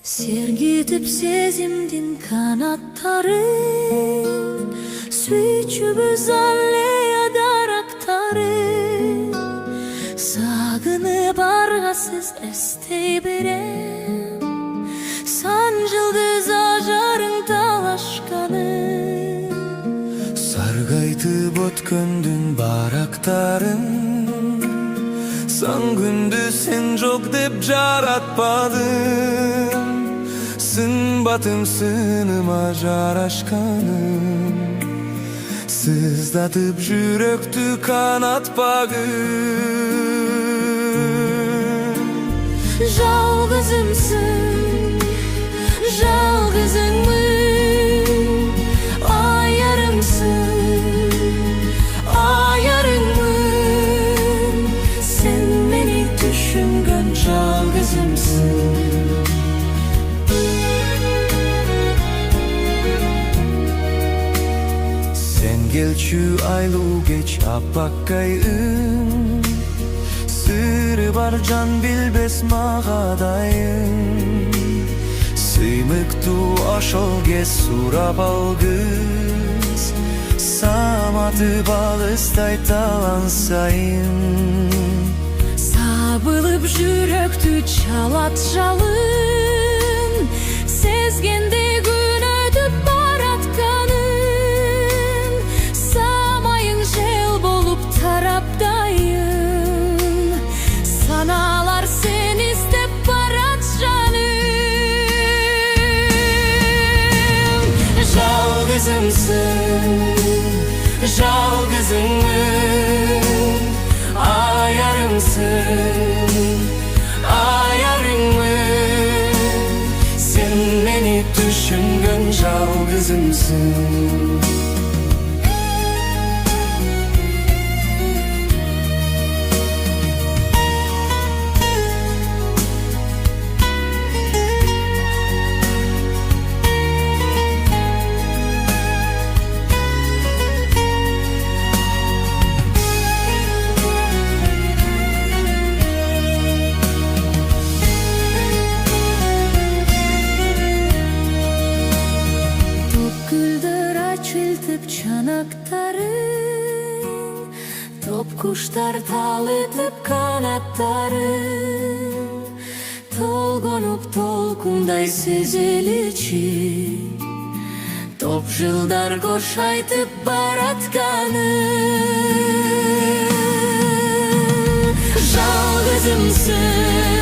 Сергитип сезимдин канаттарын, сүйчүбүз аллея дарактарын. Сагынып аргасыз эстей берем, сан жылдыз ажарың талашканын. Саргайтып өткөндүн барактарын, сан күндү сен жок деп жаратпадым. Сынбатым сыныма жарашканым, сыздатып жүрөктү канатпагын. Жалгызымсың, жалгызыңмын, аярымсың, аярыңмын. Сен мени түшүнгөн жалгызымсың. Келчү айлуу кеч аппаккайым, сыры бар жан билбес магадайым. Сыймыктуу ошол кез сурап алгыз, саматып алыстай талансайын. Сабылып жүрөктү чалат жалын, сезгенде күн өтүп баратканын. Самайың жел болуп тараптайын, саналар сен издеп барат жаным. Жалгызымсың, жалгызыңмын, аярымсың, аярыңмын. Сен мени түшүнгөн жалгызымсың. Çanaktарын, топ куштар талытып канаттарын. Толгонуп толкундай сезеличи, топ жылдар кош айтып баратканын. Жалгызымсың.